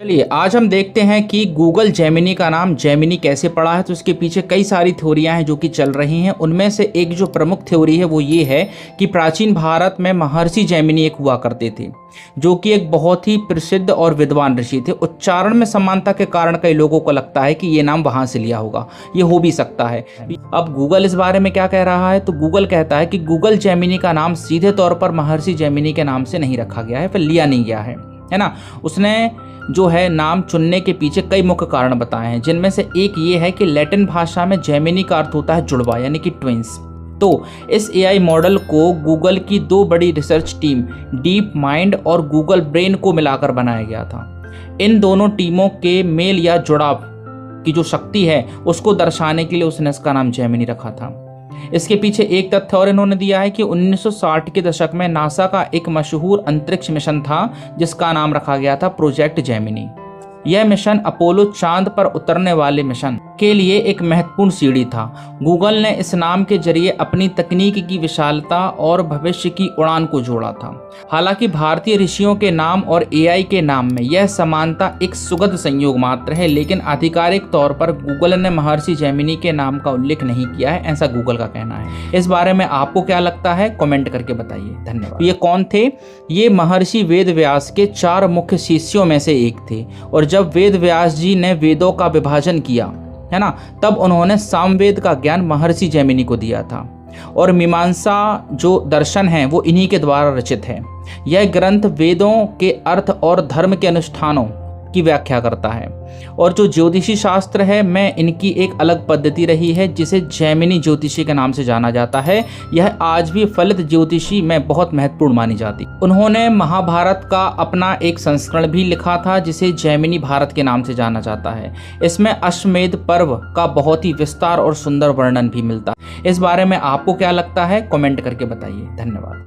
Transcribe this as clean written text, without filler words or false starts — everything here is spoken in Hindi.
चलिए आज हम देखते हैं कि गूगल जेमिनी का नाम जेमिनी कैसे पड़ा है। तो इसके पीछे कई सारी थ्योरियां हैं जो कि चल रही हैं। उनमें से एक जो प्रमुख थ्योरी है वो ये है कि प्राचीन भारत में महर्षि जेमिनी एक हुआ करते थे, जो कि एक बहुत ही प्रसिद्ध और विद्वान ऋषि थे। उच्चारण में समानता के कारण कई लोगों को लगता है कि ये नाम वहां से लिया होगा, ये हो भी सकता है। अब गूगल इस बारे में क्या कह रहा है, तो गूगल कहता है कि गूगल जेमिनी का नाम सीधे तौर पर महर्षि जेमिनी के नाम से नहीं रखा गया है, फिर लिया नहीं गया है ना। उसने जो है नाम चुनने के पीछे कई मुख्य कारण बताए हैं, जिनमें से एक ये है कि लैटिन भाषा में जेमिनी का अर्थ होता है जुड़वा, यानी कि ट्विंस। तो इस एआई मॉडल को गूगल की दो बड़ी रिसर्च टीम डीप माइंड और गूगल ब्रेन को मिलाकर बनाया गया था। इन दोनों टीमों के मेल या जुड़ाव की जो शक्ति है उसको दर्शाने के लिए उसने इसका नाम जेमिनी रखा था। इसके पीछे एक तथ्य और इन्होंने दिया है कि 1960 के दशक में नासा का एक मशहूर अंतरिक्ष मिशन था जिसका नाम रखा गया था प्रोजेक्ट जेमिनी। यह मिशन अपोलो चांद पर उतरने वाले मिशन के लिए एक महत्वपूर्ण सीढ़ी था। गूगल ने इस नाम के जरिए अपनी तकनीक की विशालता और भविष्य की उड़ान को जोड़ा था। हालांकि भारतीय ऋषियों के नाम और एआई के नाम में यह समानता एक सुगध संयोग मात्र है, लेकिन आधिकारिक तौर पर गूगल ने महर्षि जेमिनी के नाम का उल्लेख नहीं किया है, ऐसा गूगल का कहना है। इस बारे में आपको क्या लगता है, कमेंट करके बताइए। धन्यवाद। ये कौन थे? ये महर्षि वेद व्यास के 4 मुख्य शिष्यों में से एक थे, और जब वेद व्यास जी ने वेदों का विभाजन किया है ना, तब उन्होंने सामवेद का ज्ञान महर्षि जेमिनी को दिया था। और मीमांसा जो दर्शन है वो इन्हीं के द्वारा रचित है। यह ग्रंथ वेदों के अर्थ और धर्म के अनुष्ठानों की व्याख्या करता है। और जो ज्योतिषी शास्त्र है में इनकी एक अलग पद्धति रही है जिसे जेमिनी ज्योतिषी के नाम से जाना जाता है। यह आज भी फलित ज्योतिषी में बहुत महत्वपूर्ण मानी जाती। उन्होंने महाभारत का अपना एक संस्करण भी लिखा था जिसे जेमिनी भारत के नाम से जाना जाता है। इसमें अश्वमेध पर्व का बहुत ही विस्तार और सुंदर वर्णन भी मिलता है। इस बारे में आपको क्या लगता है, कमेंट करके बताइए। धन्यवाद।